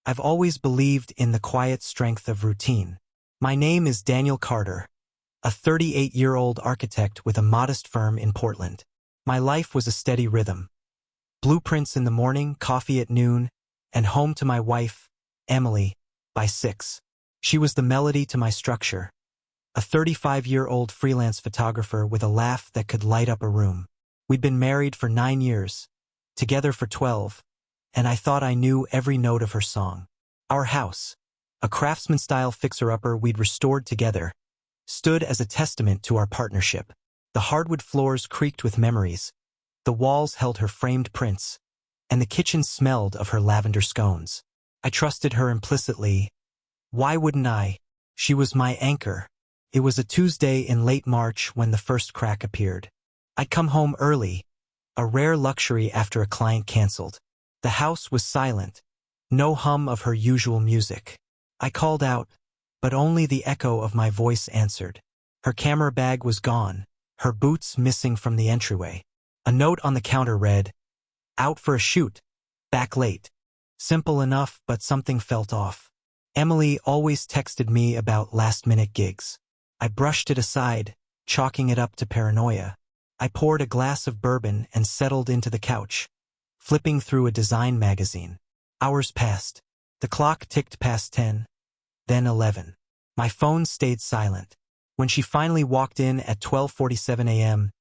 I've always believed in the quiet strength of routine. My name is Daniel Carter, a 38-year-old architect with a modest firm in Portland. My life was a steady rhythm. Blueprints in the morning, coffee at noon, and home to my wife, Emily, by 6. She was the melody to my structure. A 35-year-old freelance photographer with a laugh that could light up a room. We'd been married for 9 years, together for 12, and I thought I knew every note of her song. Our house, a craftsman-style fixer-upper we'd restored together, stood as a testament to our partnership. The hardwood floors creaked with memories, the walls held her framed prints, and the kitchen smelled of her lavender scones. I trusted her implicitly. Why wouldn't I? She was my anchor. It was a Tuesday in late March when the first crack appeared. I'd come home early, a rare luxury after a client canceled. The house was silent, no hum of her usual music. I called out, but only the echo of my voice answered. Her camera bag was gone, her boots missing from the entryway. A note on the counter read, "Out for a shoot, back late." Simple enough, but something felt off. Emily always texted me about last-minute gigs. I brushed it aside, chalking it up to paranoia. I poured a glass of bourbon and settled into the couch, flipping through a design magazine. Hours passed. The clock ticked past 10, then 11. My phone stayed silent. When she finally walked in at 12:47 a.m.,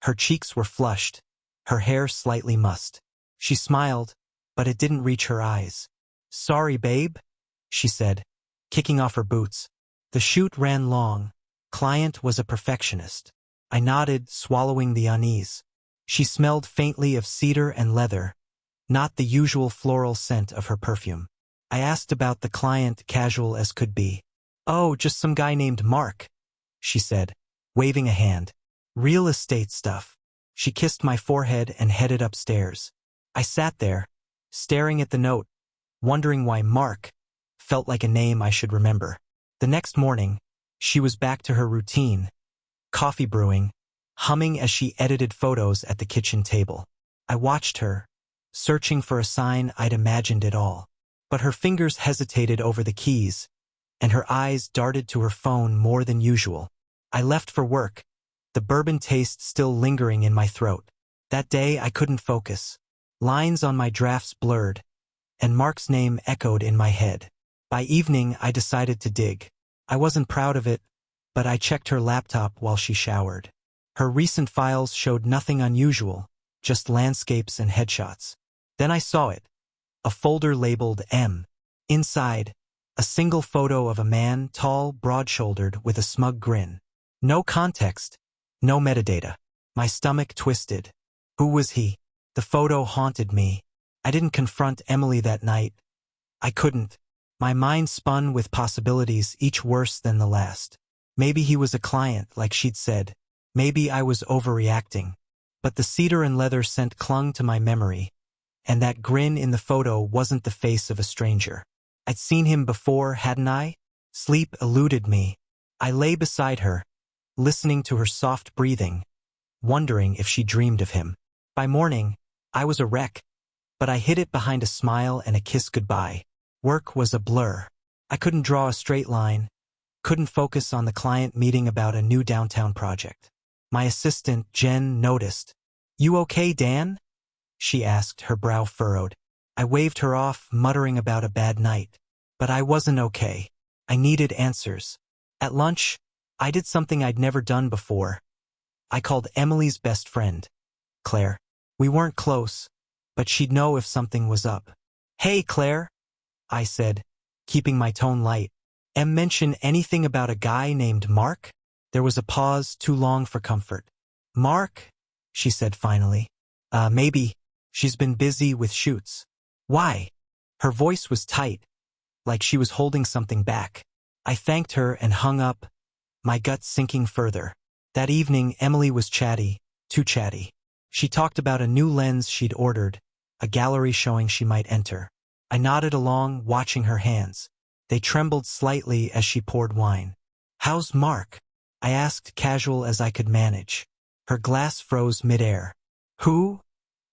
her cheeks were flushed, her hair slightly mussed. She smiled, but it didn't reach her eyes. "Sorry, babe," she said, kicking off her boots. The shoot ran long. Client was a perfectionist. I nodded, swallowing the unease. She smelled faintly of cedar and leather, not the usual floral scent of her perfume. I asked about the client, casual as could be. "Oh, just some guy named Mark," she said, waving a hand. "Real estate stuff." She kissed my forehead and headed upstairs. I sat there, staring at the note, wondering why Mark felt like a name I should remember. The next morning, she was back to her routine, coffee brewing, humming as she edited photos at the kitchen table. I watched her, searching for a sign I'd imagined it all. But her fingers hesitated over the keys, and her eyes darted to her phone more than usual. I left for work, the bourbon taste still lingering in my throat. That day I couldn't focus. Lines on my drafts blurred, and Mark's name echoed in my head. By evening, I decided to dig. I wasn't proud of it, but I checked her laptop while she showered. Her recent files showed nothing unusual, just landscapes and headshots. Then I saw it, a folder labeled M. Inside, a single photo of a man, tall, broad-shouldered, with a smug grin. No context, no metadata. My stomach twisted. Who was he? The photo haunted me. I didn't confront Emily that night. I couldn't. My mind spun with possibilities, each worse than the last. Maybe he was a client, like she'd said. Maybe I was overreacting. But the cedar and leather scent clung to my memory, and that grin in the photo wasn't the face of a stranger. I'd seen him before, hadn't I? Sleep eluded me. I lay beside her, listening to her soft breathing, wondering if she dreamed of him. By morning, I was a wreck, but I hid it behind a smile and a kiss goodbye. Work was a blur. I couldn't draw a straight line, couldn't focus on the client meeting about a new downtown project. My assistant, Jen, noticed. "You okay, Dan?" she asked, her brow furrowed. I waved her off, muttering about a bad night. But I wasn't okay. I needed answers. At lunch, I did something I'd never done before. I called Emily's best friend, Claire. We weren't close, but she'd know if something was up. "Hey, Claire," I said, keeping my tone light. "Em mention anything about a guy named Mark?" There was a pause, too long for comfort. "Mark?" she said finally. Maybe. She's been busy with shoots." "Why?" Her voice was tight, like she was holding something back. I thanked her and hung up, my gut sinking further. That evening, Emily was chatty, too chatty. She talked about a new lens she'd ordered, a gallery showing she might enter. I nodded along, watching her hands. They trembled slightly as she poured wine. "How's Mark?" I asked, casual as I could manage. Her glass froze midair. "Who?"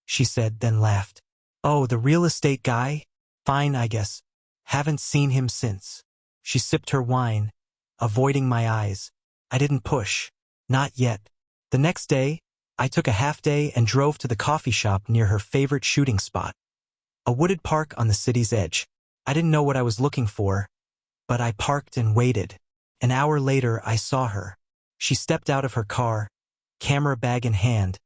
she said, then laughed. "Oh, the real estate guy? Fine, I guess. Haven't seen him since. She sipped her wine, avoiding my eyes. I didn't push. Not yet. The next day, I took a half day and drove to the coffee shop near her favorite shooting spot. A wooded park on the city's edge. I didn't know what I was looking for, but I parked and waited. An hour later, I saw her. She stepped out of her car, camera bag in hand,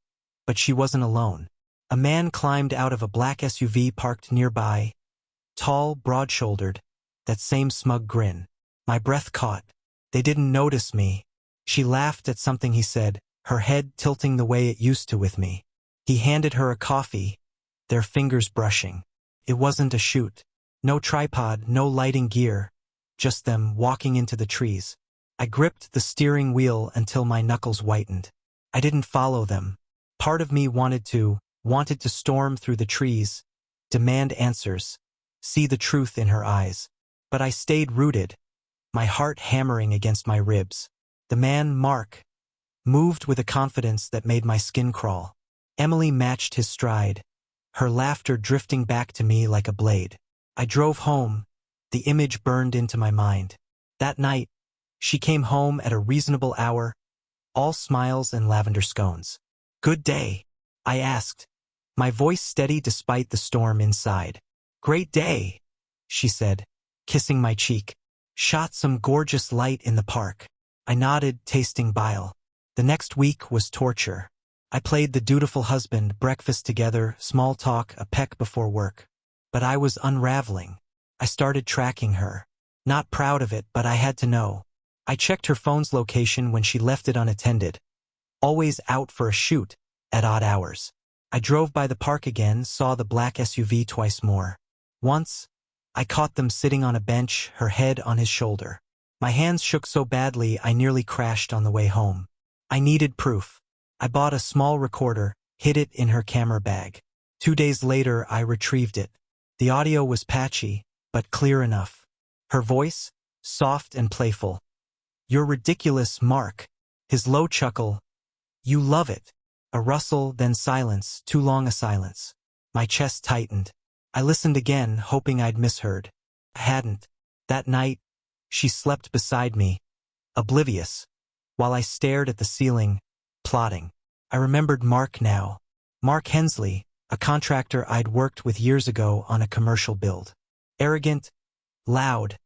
but she wasn't alone. A man climbed out of a black SUV parked nearby, tall, broad-shouldered, that same smug grin. My breath caught. They didn't notice me. She laughed at something he said, her head tilting the way it used to with me. He handed her a coffee, their fingers brushing. It wasn't a shoot. No tripod, no lighting gear, just them walking into the trees. I gripped the steering wheel until my knuckles whitened. I didn't follow them. Part of me wanted to storm through the trees, demand answers, see the truth in her eyes. But I stayed rooted, my heart hammering against my ribs. The man, Mark, moved with a confidence that made my skin crawl. Emily matched his stride, her laughter drifting back to me like a blade. I drove home, the image burned into my mind. That night, she came home at a reasonable hour, all smiles and lavender scones. "Good day?" I asked, my voice steady despite the storm inside. "Great day," she said, kissing my cheek. "Shot some gorgeous light in the park." I nodded, tasting bile. The next week was torture. I played the dutiful husband, breakfast together, small talk, a peck before work. But I was unraveling. I started tracking her. Not proud of it, but I had to know. I checked her phone's location when she left it unattended. Always out for a shoot, at odd hours. I drove by the park again, saw the black SUV twice more. Once, I caught them sitting on a bench, her head on his shoulder. My hands shook so badly I nearly crashed on the way home. I needed proof. I bought a small recorder, hid it in her camera bag. 2 days later, I retrieved it. The audio was patchy, but clear enough. Her voice, soft and playful. "You're ridiculous, Mark." His low chuckle. "You love it." A rustle, then silence, too long a silence. My chest tightened. I listened again, hoping I'd misheard. I hadn't. That night, she slept beside me, oblivious, while I stared at the ceiling, plotting. I remembered Mark now. Mark Hensley, a contractor I'd worked with years ago on a commercial build. Arrogant, loud,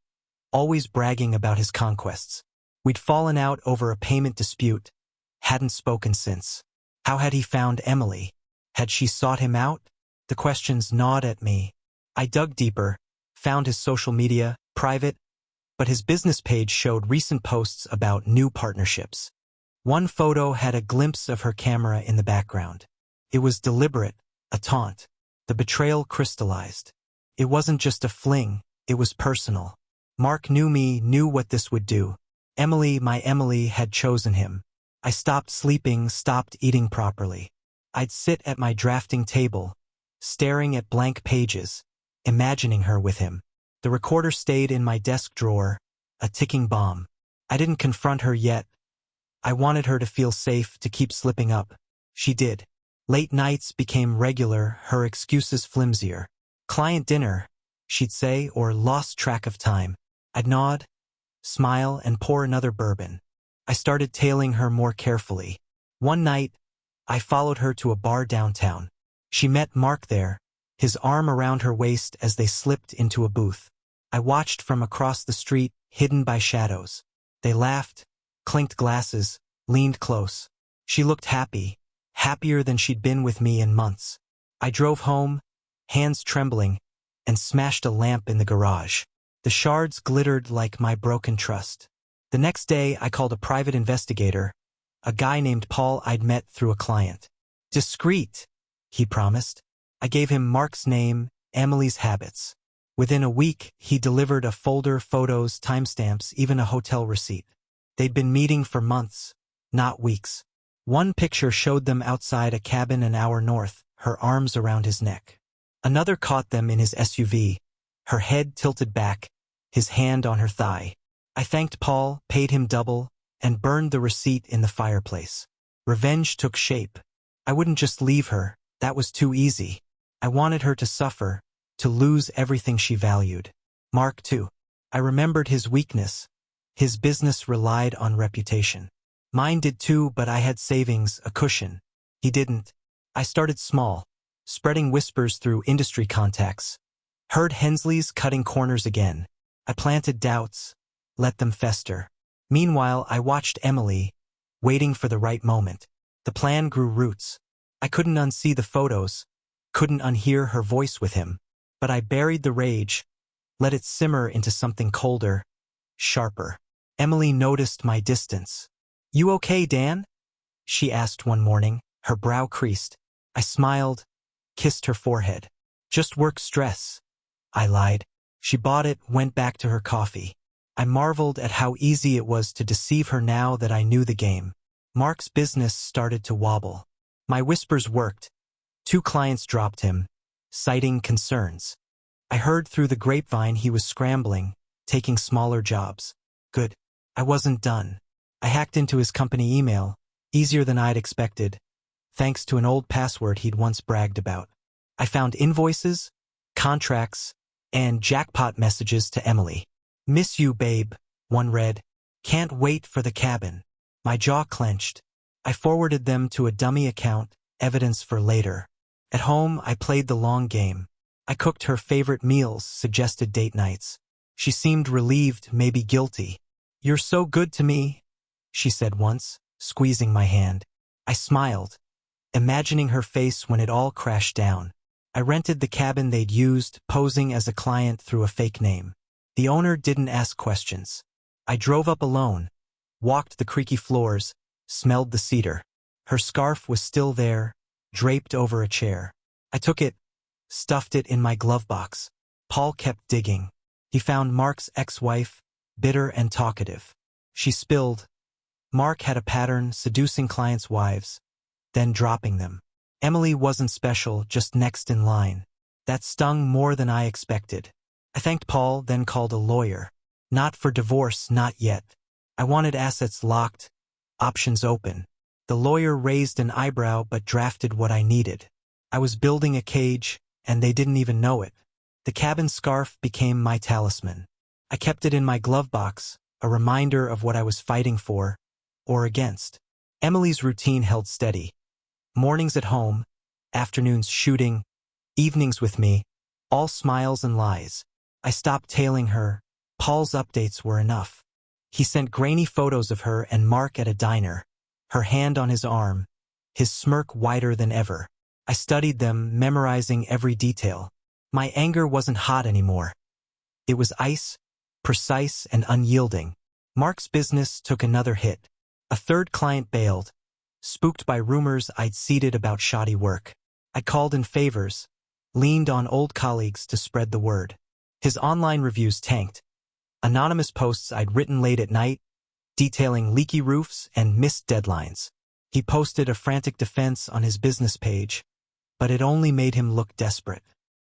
always bragging about his conquests. We'd fallen out over a payment dispute, hadn't spoken since. How had he found Emily? Had she sought him out? The questions gnawed at me. I dug deeper, found his social media, private, but his business page showed recent posts about new partnerships. One photo had a glimpse of her camera in the background. It was deliberate, a taunt. The betrayal crystallized. It wasn't just a fling, it was personal. Mark knew me, knew what this would do. Emily, my Emily, had chosen him. I stopped sleeping, stopped eating properly. I'd sit at my drafting table, staring at blank pages, imagining her with him. The recorder stayed in my desk drawer, a ticking bomb. I didn't confront her yet. I wanted her to feel safe, to keep slipping up. She did. Late nights became regular, her excuses flimsier. "Client dinner," she'd say, or "lost track of time." I'd nod, smile, and pour another bourbon. I started tailing her more carefully. One night, I followed her to a bar downtown. She met Mark there, his arm around her waist as they slipped into a booth. I watched from across the street, hidden by shadows. They laughed, clinked glasses, leaned close. She looked happy, happier than she'd been with me in months. I drove home, hands trembling, and smashed a lamp in the garage. The shards glittered like my broken trust. The next day, I called a private investigator, a guy named Paul I'd met through a client. Discreet, he promised. I gave him Mark's name, Emily's habits. Within a week, he delivered a folder, photos, timestamps, even a hotel receipt. They'd been meeting for months, not weeks. One picture showed them outside a cabin an hour north, her arms around his neck. Another caught them in his SUV, her head tilted back, his hand on her thigh. I thanked Paul, paid him double, and burned the receipt in the fireplace. Revenge took shape. I wouldn't just leave her, that was too easy. I wanted her to suffer, to lose everything she valued. Mark, too. I remembered his weakness. His business relied on reputation. Mine did too, but I had savings, a cushion. He didn't. I started small, spreading whispers through industry contacts. Heard Hensley's cutting corners again. I planted doubts, let them fester. Meanwhile, I watched Emily, waiting for the right moment. The plan grew roots. I couldn't unsee the photos, couldn't unhear her voice with him. But I buried the rage, let it simmer into something colder, sharper. Emily noticed my distance. "You okay, Dan?" she asked one morning, her brow creased. I smiled, kissed her forehead. "Just work stress," I lied. She bought it, went back to her coffee. I marveled at how easy it was to deceive her now that I knew the game. Mark's business started to wobble. My whispers worked. 2 clients dropped him, citing concerns. I heard through the grapevine he was scrambling, taking smaller jobs. Good. I wasn't done. I hacked into his company email, easier than I'd expected, thanks to an old password he'd once bragged about. I found invoices, contracts, and jackpot messages to Emily. "Miss you, babe," one read. "Can't wait for the cabin." My jaw clenched. I forwarded them to a dummy account, evidence for later. At home, I played the long game. I cooked her favorite meals, suggested date nights. She seemed relieved, maybe guilty. "You're so good to me," she said once, squeezing my hand. I smiled, imagining her face when it all crashed down. I rented the cabin they'd used, posing as a client through a fake name. The owner didn't ask questions. I drove up alone, walked the creaky floors, smelled the cedar. Her scarf was still there, draped over a chair. I took it, stuffed it in my glove box. Paul kept digging. He found Mark's ex-wife, bitter and talkative. She spilled. Mark had a pattern, seducing clients' wives, then dropping them. Emily wasn't special, just next in line. That stung more than I expected. I thanked Paul, then called a lawyer. Not for divorce, not yet. I wanted assets locked, options open. The lawyer raised an eyebrow but drafted what I needed. I was building a cage, and they didn't even know it. The cabin scarf became my talisman. I kept it in my glove box, a reminder of what I was fighting for, or against. Emily's routine held steady. Mornings at home, afternoons shooting, evenings with me, all smiles and lies. I stopped tailing her. Paul's updates were enough. He sent grainy photos of her and Mark at a diner, her hand on his arm, his smirk wider than ever. I studied them, memorizing every detail. My anger wasn't hot anymore. It was ice, precise and unyielding. Mark's business took another hit. A 3rd client bailed, spooked by rumors I'd seeded about shoddy work. I called in favors, leaned on old colleagues to spread the word. His online reviews tanked. Anonymous posts I'd written late at night, detailing leaky roofs and missed deadlines. He posted a frantic defense on his business page, but it only made him look desperate.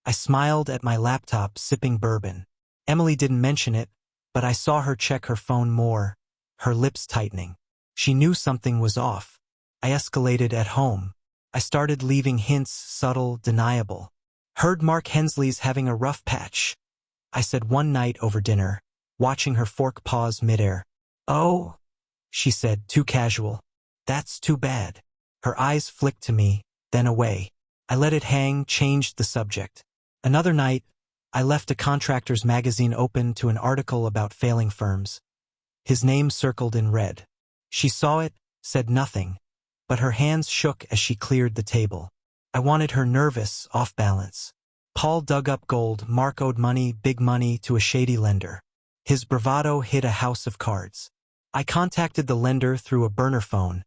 I smiled at my laptop, sipping bourbon. Emily didn't mention it, but I saw her check her phone more, her lips tightening. She knew something was off. I escalated at home. I started leaving hints, subtle, deniable. "Heard Mark Hensley's having a rough patch," I said one night over dinner, watching her fork pause midair. "Oh," she said, too casual. "That's too bad." Her eyes flicked to me, then away. I let it hang, changed the subject. Another night, I left a contractor's magazine open to an article about failing firms. His name circled in red. She saw it, said nothing, but her hands shook as she cleared the table. I wanted her nervous, off balance. Paul dug up gold. Mark owed money, big money, to a shady lender. His bravado hid a house of cards. I contacted the lender through a burner phone,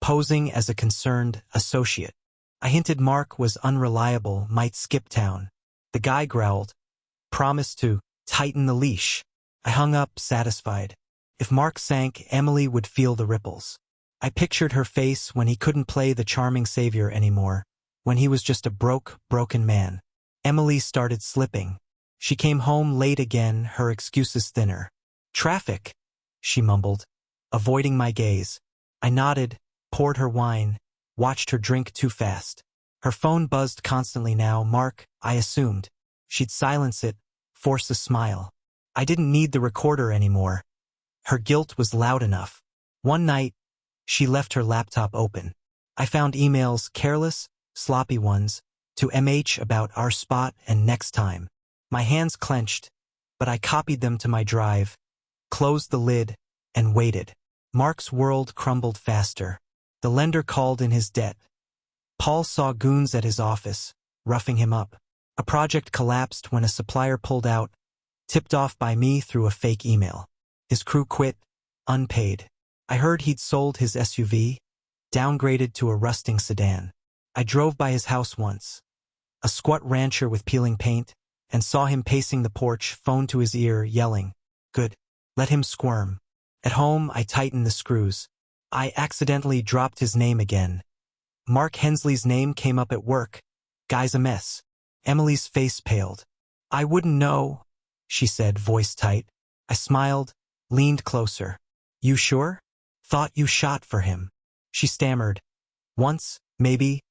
posing as a concerned associate. I hinted Mark was unreliable, might skip town. The guy growled, promised to tighten the leash. I hung up, satisfied. If Mark sank, Emily would feel the ripples. I pictured her face when he couldn't play the charming savior anymore, when he was just a broken man. Emily started slipping. She came home late again, her excuses thinner. "Traffic," she mumbled, avoiding my gaze. I nodded, poured her wine, watched her drink too fast. Her phone buzzed constantly now. Mark, I assumed. She'd silence it, force a smile. I didn't need the recorder anymore. Her guilt was loud enough. One night, she left her laptop open. I found emails, careless, sloppy ones, to MH about our spot and next time. My hands clenched, but I copied them to my drive, closed the lid, and waited. Mark's world crumbled faster. The lender called in his debt. Paul saw goons at his office, roughing him up. A project collapsed when a supplier pulled out, tipped off by me through a fake email. His crew quit, unpaid. I heard he'd sold his SUV, downgraded to a rusting sedan. I drove by his house once, a squat rancher with peeling paint, and saw him pacing the porch, phone to his ear, yelling, "Good. Let him squirm." At home, I tightened the screws. I accidentally dropped his name again. Mark Hensley's name came up at work. Guy's a mess. Emily's face paled. "I wouldn't know," she said, voice tight. I smiled, leaned closer. "You sure? Thought you shot for him." She stammered. "Once, maybe,"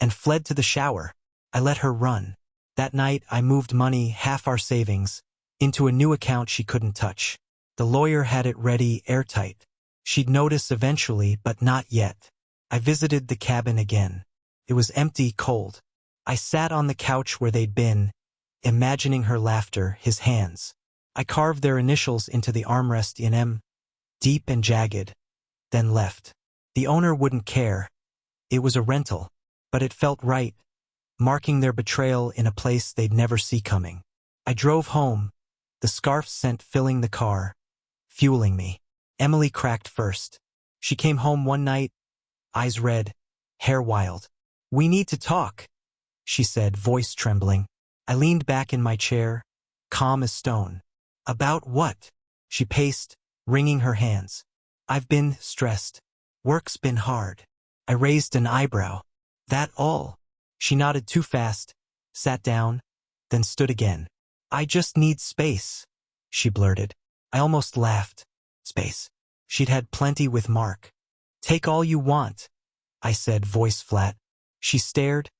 and fled to the shower. I let her run. That night, I moved money, half our savings, into a new account she couldn't touch. The lawyer had it ready, airtight. She'd notice eventually, but not yet. I visited the cabin again. It was empty, cold. I sat on the couch where they'd been, imagining her laughter, his hands. I carved their initials into the armrest in M, deep and jagged, then left. The owner wouldn't care. It was a rental, but it felt right, marking their betrayal in a place they'd never see coming. I drove home, the scarf scent filling the car, fueling me. Emily cracked first. She came home one night, eyes red, hair wild. "We need to talk," she said, voice trembling. I leaned back in my chair, calm as stone. "About what?" She paced, wringing her hands. "I've been stressed. Work's been hard." I raised an eyebrow. "That all?" She nodded too fast, sat down, then stood again. "I just need space," she blurted. I almost laughed. Space. She'd had plenty with Mark. "Take all you want," I said, voice flat. She stared,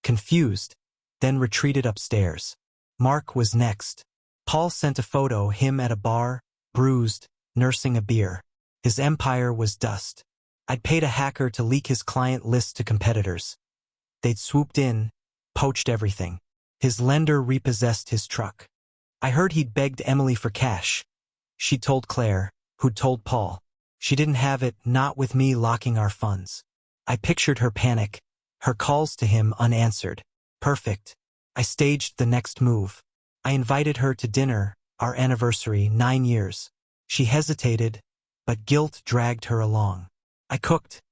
confused, then retreated upstairs. Mark was next. Paul sent a photo, him at a bar, bruised, nursing a beer. His empire was dust. I'd paid a hacker to leak his client list to competitors. They'd swooped in, poached everything. His lender repossessed his truck. I heard he'd begged Emily for cash. She'd told Claire, who'd told Paul. She didn't have it, not with me locking our funds. I pictured her panic, her calls to him unanswered. Perfect. I staged the next move. I invited her to dinner, our anniversary, 9 years. She hesitated, but guilt dragged her along. I cooked,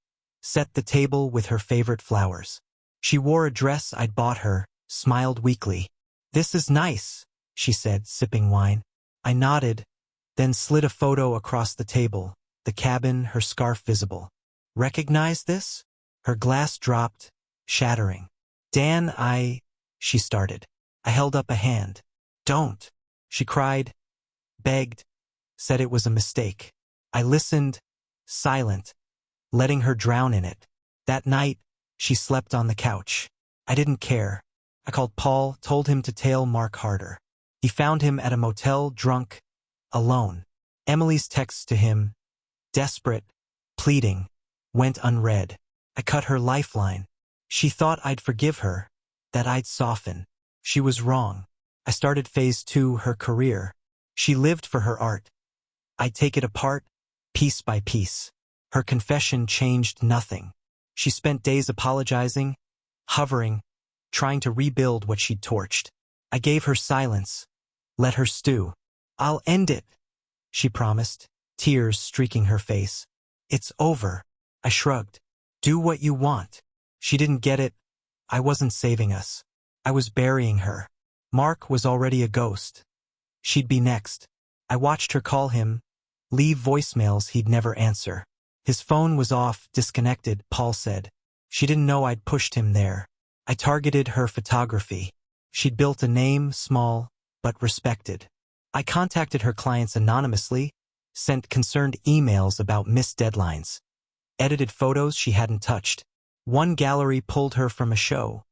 set the table with her favorite flowers. She wore a dress I'd bought her, smiled weakly. "This is nice," she said, sipping wine. I nodded, then slid a photo across the table, the cabin, her scarf visible. "Recognize this?" Her glass dropped, shattering. "Dan, she started. I held up a hand. "Don't," she cried, begged, said it was a mistake. I listened, silent, letting her drown in it. That night, she slept on the couch. I didn't care. I called Paul, told him to tail Mark harder. He found him at a motel, drunk, alone. Emily's texts to him, desperate, pleading, went unread. I cut her lifeline. She thought I'd forgive her, that I'd soften. She was wrong. I started phase 2, her career. She lived for her art. I'd take it apart, piece by piece. Her confession changed nothing. She spent days apologizing, hovering, trying to rebuild what she'd torched. I gave her silence, let her stew. "I'll end it," she promised, tears streaking her face. "It's over." I shrugged. "Do what you want." She didn't get it. I wasn't saving us. I was burying her. Mark was already a ghost. She'd be next. I watched her call him, leave voicemails he'd never answer. His phone was off, disconnected, Paul said. She didn't know I'd pushed him there. I targeted her photography. She'd built a name, small, but respected. I contacted her clients anonymously, sent concerned emails about missed deadlines, edited photos she hadn't touched. One gallery pulled her from a show.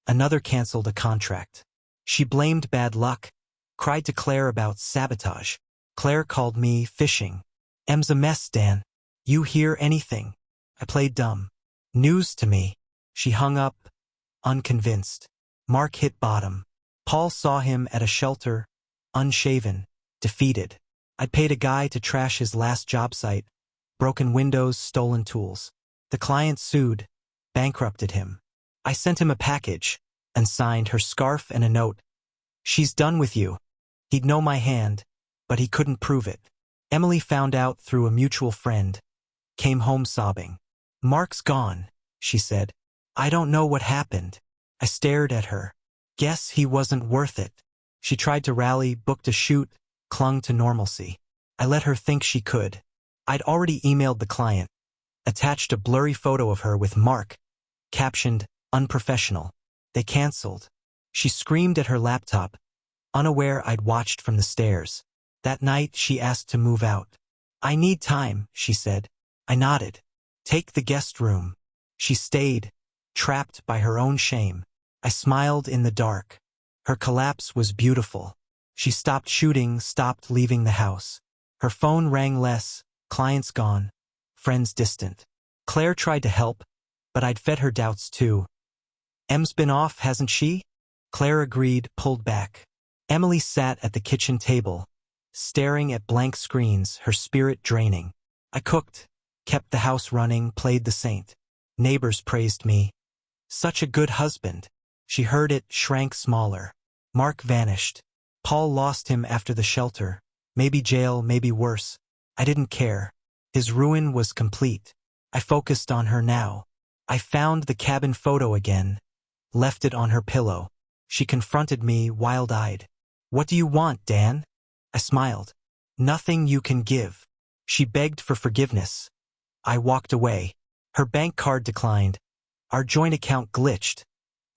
Another canceled a contract. She blamed bad luck. Cried to Claire about sabotage. Claire called me fishing. Em's a mess, Dan. You hear anything? I played dumb. News to me. She hung up, unconvinced. Mark hit bottom. Paul saw him at a shelter, unshaven, defeated. I'd paid a guy to trash his last job site. Broken windows, stolen tools. The client sued, bankrupted him. I sent him a package and signed her scarf and a note. She's done with you. He'd know my hand, but he couldn't prove it. Emily found out through a mutual friend. Came home sobbing. Mark's gone, she said. I don't know what happened. I stared at her. Guess he wasn't worth it. She tried to rally, booked a shoot, clung to normalcy. I let her think she could. I'd already emailed the client, attached a blurry photo of her with Mark, captioned, unprofessional. They canceled. She screamed at her laptop, unaware I'd watched from the stairs. That night she asked to move out. I need time, she said. I nodded. Take the guest room. She stayed, trapped by her own shame. I smiled in the dark. Her collapse was beautiful. She stopped shooting, stopped leaving the house. Her phone rang less, clients gone, friends distant. Claire tried to help, but I'd fed her doubts too. Em's been off, hasn't she? Claire agreed, pulled back. Emily sat at the kitchen table, staring at blank screens, her spirit draining. I cooked, kept the house running, played the saint. Neighbors praised me. Such a good husband. She heard it, shrank smaller. Mark vanished. Paul lost him after the shelter. Maybe jail, maybe worse. I didn't care. His ruin was complete. I focused on her now. I found the cabin photo again, left it on her pillow. She confronted me, wild-eyed. What do you want, Dan? I smiled. Nothing you can give. She begged for forgiveness. I walked away. Her bank card declined. Our joint account glitched.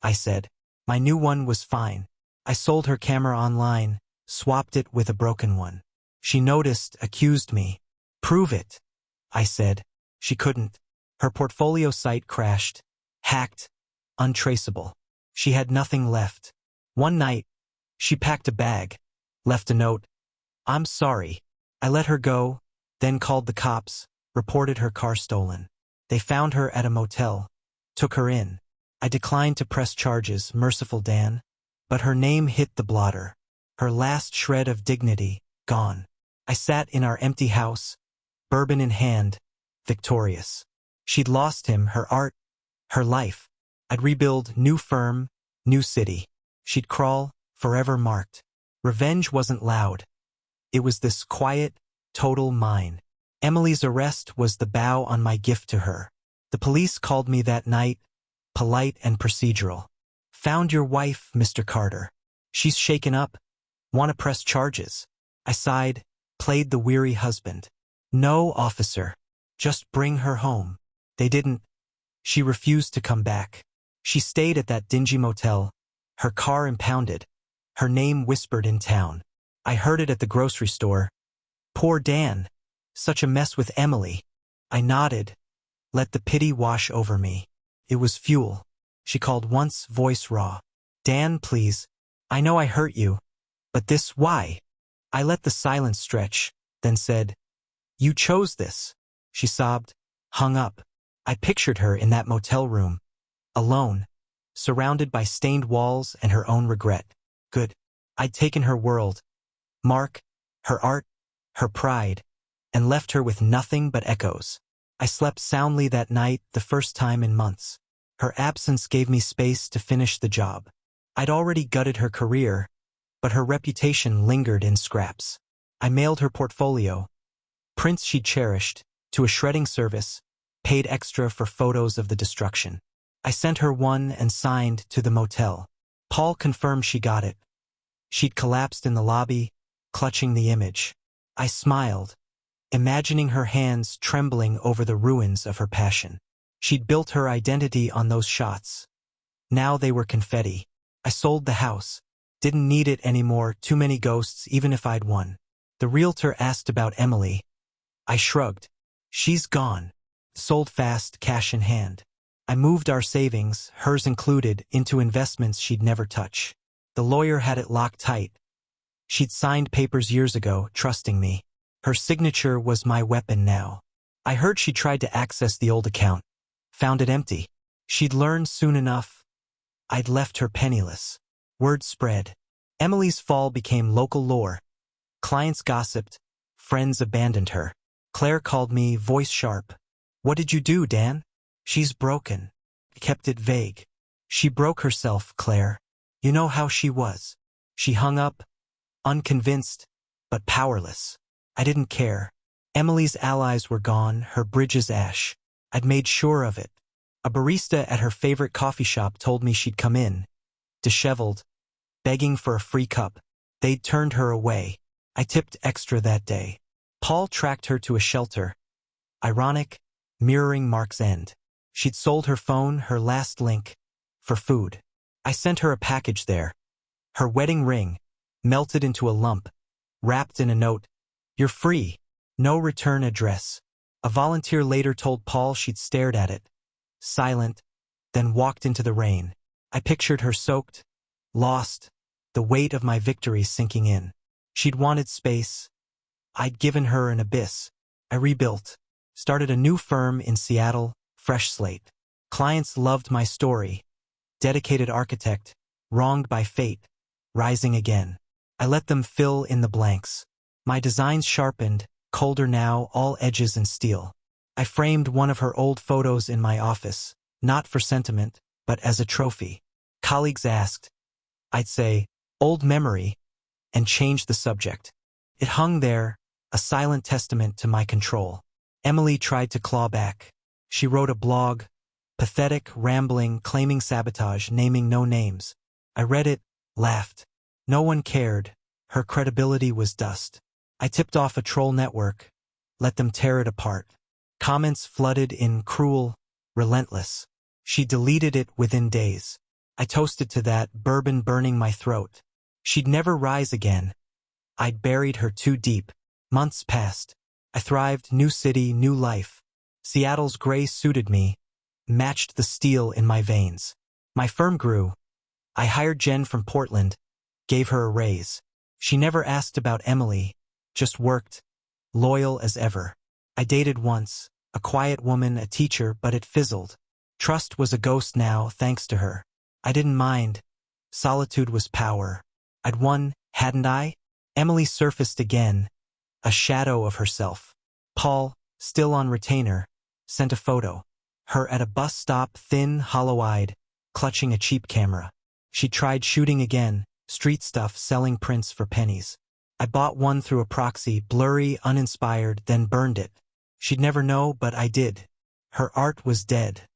I said. My new one was fine. I sold her camera online, swapped it with a broken one. She noticed, accused me. Prove it, I said. She couldn't. Her portfolio site crashed. Hacked. Untraceable. She had nothing left. One night, she packed a bag, left a note. I'm sorry. I let her go, then called the cops, reported her car stolen. They found her at a motel, took her in. I declined to press charges, merciful Dan, but her name hit the blotter. Her last shred of dignity, gone. I sat in our empty house, bourbon in hand, victorious. She'd lost him, her art, her life. I'd rebuild, new firm, new city. She'd crawl, forever marked. Revenge wasn't loud. It was this quiet, total mine. Emily's arrest was the bow on my gift to her. The police called me that night, polite and procedural. Found your wife, Mr. Carter. She's shaken up. Want to press charges. I sighed, played the weary husband. No, officer. Just bring her home. They didn't. She refused to come back. She stayed at that dingy motel, her car impounded, her name whispered in town. I heard it at the grocery store. Poor Dan. Such a mess with Emily. I nodded, let the pity wash over me. It was fuel. She called once, voice raw. Dan, please. I know I hurt you. But this, why? I let the silence stretch, then said, You chose this. She sobbed, hung up. I pictured her in that motel room, alone, surrounded by stained walls and her own regret. Good. I'd taken her world, Mark, her art, her pride, and left her with nothing but echoes. I slept soundly that night, the first time in months. Her absence gave me space to finish the job. I'd already gutted her career, but her reputation lingered in scraps. I mailed her portfolio, prints she'd cherished, to a shredding service, paid extra for photos of the destruction. I sent her one and signed to the motel. Paul confirmed she got it. She'd collapsed in the lobby, clutching the image. I smiled, imagining her hands trembling over the ruins of her passion. She'd built her identity on those shots. Now they were confetti. I sold the house. Didn't need it anymore, too many ghosts even if I'd won. The realtor asked about Emily. I shrugged. She's gone. Sold fast, cash in hand. I moved our savings, hers included, into investments she'd never touch. The lawyer had it locked tight. She'd signed papers years ago, trusting me. Her signature was my weapon now. I heard she tried to access the old account. Found it empty. She'd learned soon enough. I'd left her penniless. Word spread. Emily's fall became local lore. Clients gossiped. Friends abandoned her. Claire called me, voice sharp. "What did you do, Dan?" "She's broken." I kept it vague. "She broke herself, Claire. You know how she was." She hung up, unconvinced, but powerless. I didn't care. Emily's allies were gone, her bridges ash. I'd made sure of it. A barista at her favorite coffee shop told me she'd come in, disheveled, begging for a free cup. They'd turned her away. I tipped extra that day. Paul tracked her to a shelter. Ironic, mirroring Mark's end. She'd sold her phone, her last link, for food. I sent her a package there. Her wedding ring, melted into a lump, wrapped in a note. "You're free. No return address." A volunteer later told Paul she'd stared at it, silent, then walked into the rain. I pictured her soaked, lost, the weight of my victory sinking in. She'd wanted space. I'd given her an abyss. I rebuilt, started a new firm in Seattle, fresh slate. Clients loved my story. Dedicated architect, wronged by fate, rising again. I let them fill in the blanks. My designs sharpened, colder now, all edges and steel. I framed one of her old photos in my office, not for sentiment, but as a trophy. Colleagues asked. I'd say, "Old memory," and change the subject. It hung there, a silent testament to my control. Emily tried to claw back. She wrote a blog, pathetic, rambling, claiming sabotage, naming no names. I read it, laughed. No one cared. Her credibility was dust. I tipped off a troll network, let them tear it apart. Comments flooded in, cruel, relentless. She deleted it within days. I toasted to that, bourbon burning my throat. She'd never rise again. I'd buried her too deep. Months passed. I thrived, new city, new life. Seattle's gray suited me, matched the steel in my veins. My firm grew. I hired Jen from Portland, gave her a raise. She never asked about Emily, just worked, loyal as ever. I dated once, a quiet woman, a teacher, but it fizzled. Trust was a ghost now, thanks to her. I didn't mind. Solitude was power. I'd won, hadn't I? Emily surfaced again, a shadow of herself. Paul, still on retainer, sent a photo. Her at a bus stop, thin, hollow-eyed, clutching a cheap camera. She tried shooting again, street stuff, selling prints for pennies. I bought one through a proxy, blurry, uninspired, then burned it. She'd never know, but I did. Her art was dead.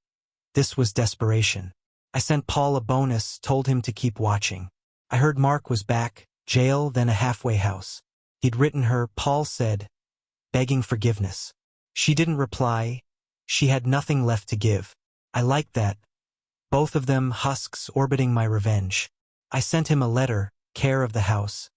This was desperation. I sent Paul a bonus, told him to keep watching. I heard Mark was back, jail, then a halfway house. He'd written her, Paul said, begging forgiveness. She didn't reply. She had nothing left to give. I liked that. Both of them husks orbiting my revenge. I sent him a letter, care of the house.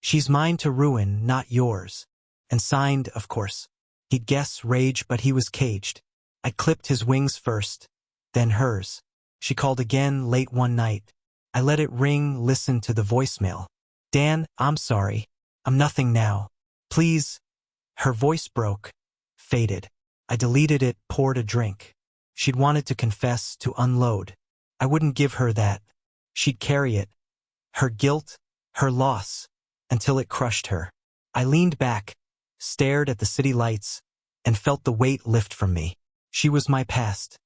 She's mine to ruin, not yours. And signed, of course. He'd guess rage, but he was caged. I clipped his wings first, then hers. She called again late one night. I let it ring, listened to the voicemail. Dan, I'm sorry. I'm nothing now. Please. Her voice broke, faded. I deleted it, poured a drink. She'd wanted to confess, to unload. I wouldn't give her that. She'd carry it. Her guilt, her loss, until it crushed her. I leaned back, stared at the city lights, and felt the weight lift from me. She was my past.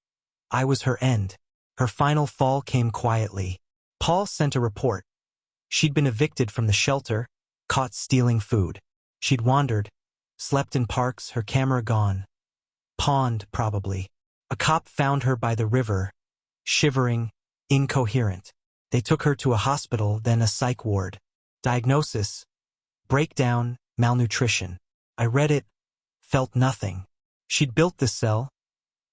I was her end. Her final fall came quietly. Paul sent a report. She'd been evicted from the shelter, caught stealing food. She'd wandered, slept in parks, her camera gone. Pawned, probably. A cop found her by the river, shivering, incoherent. They took her to a hospital, then a psych ward. Diagnosis: breakdown, malnutrition. I read it, felt nothing. She'd built the cell.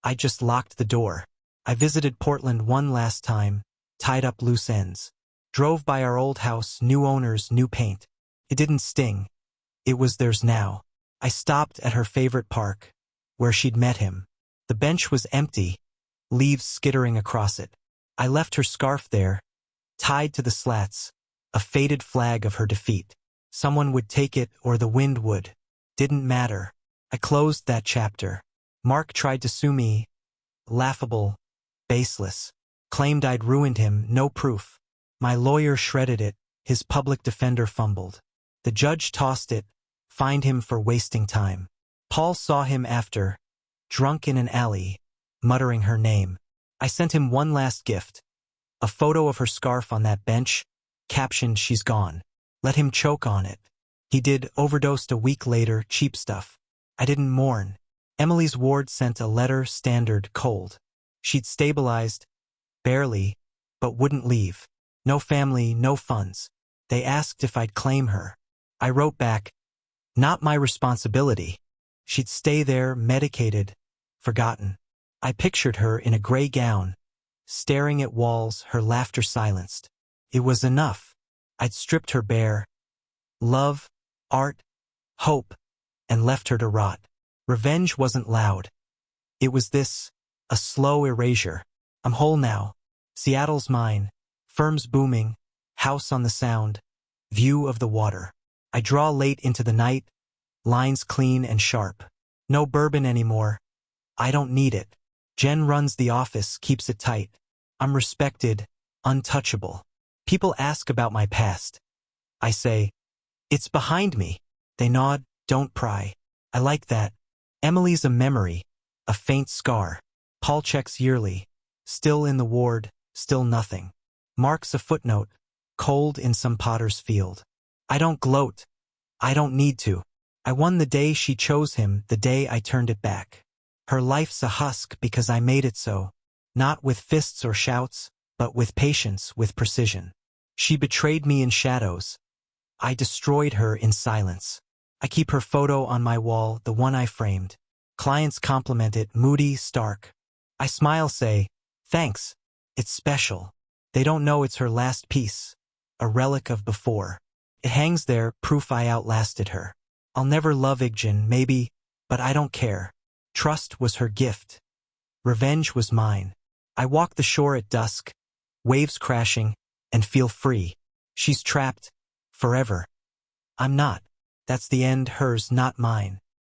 I just locked the door. I visited Portland one last time, tied up loose ends. Drove by our old house, new owners, new paint. It didn't sting. It was theirs now. I stopped at her favorite park, where she'd met him. The bench was empty, leaves skittering across it. I left her scarf there, tied to the slats, a faded flag of her defeat. Someone would take it or the wind would. Didn't matter. I closed that chapter. Mark tried to sue me. Laughable. Baseless. Claimed I'd ruined him, no proof. My lawyer shredded it, his public defender fumbled. The judge tossed it, fined him for wasting time. Paul saw him after, drunk in an alley, muttering her name. I sent him one last gift. A photo of her scarf on that bench, captioned, "She's gone." Let him choke on it. He did, overdosed a week later, cheap stuff. I didn't mourn. Emily's ward sent a letter, standard, cold. She'd stabilized, barely, but wouldn't leave. No family, no funds. They asked if I'd claim her. I wrote back, "Not my responsibility." She'd stay there, medicated, forgotten. I pictured her in a gray gown, staring at walls, her laughter silenced. It was enough. I'd stripped her bare. Love, art, hope, and left her to rot. Revenge wasn't loud. It was this, a slow erasure. I'm whole now. Seattle's mine. Firms booming. House on the Sound. View of the water. I draw late into the night. Lines clean and sharp. No bourbon anymore. I don't need it. Jen runs the office, keeps it tight. I'm respected, untouchable. People ask about my past. I say, "It's behind me." They nod, "Don't pry." I like that. Emily's a memory, a faint scar. Paul checks yearly. Still in the ward, still nothing. Mark's a footnote, cold in some potter's field. I don't gloat. I don't need to. I won the day she chose him, the day I turned it back. Her life's a husk because I made it so. Not with fists or shouts, but with patience, with precision. She betrayed me in shadows. I destroyed her in silence. I keep her photo on my wall, the one I framed. Clients compliment it, moody, stark. I smile, say, "Thanks. It's special." They don't know it's her last piece, a relic of before. It hangs there, proof I outlasted her. I'll never love Igjen, maybe, but I don't care. Trust was her gift. Revenge was mine. I walk the shore at dusk, waves crashing, and feel free. She's trapped, forever. I'm not. That's the end, hers, not mine.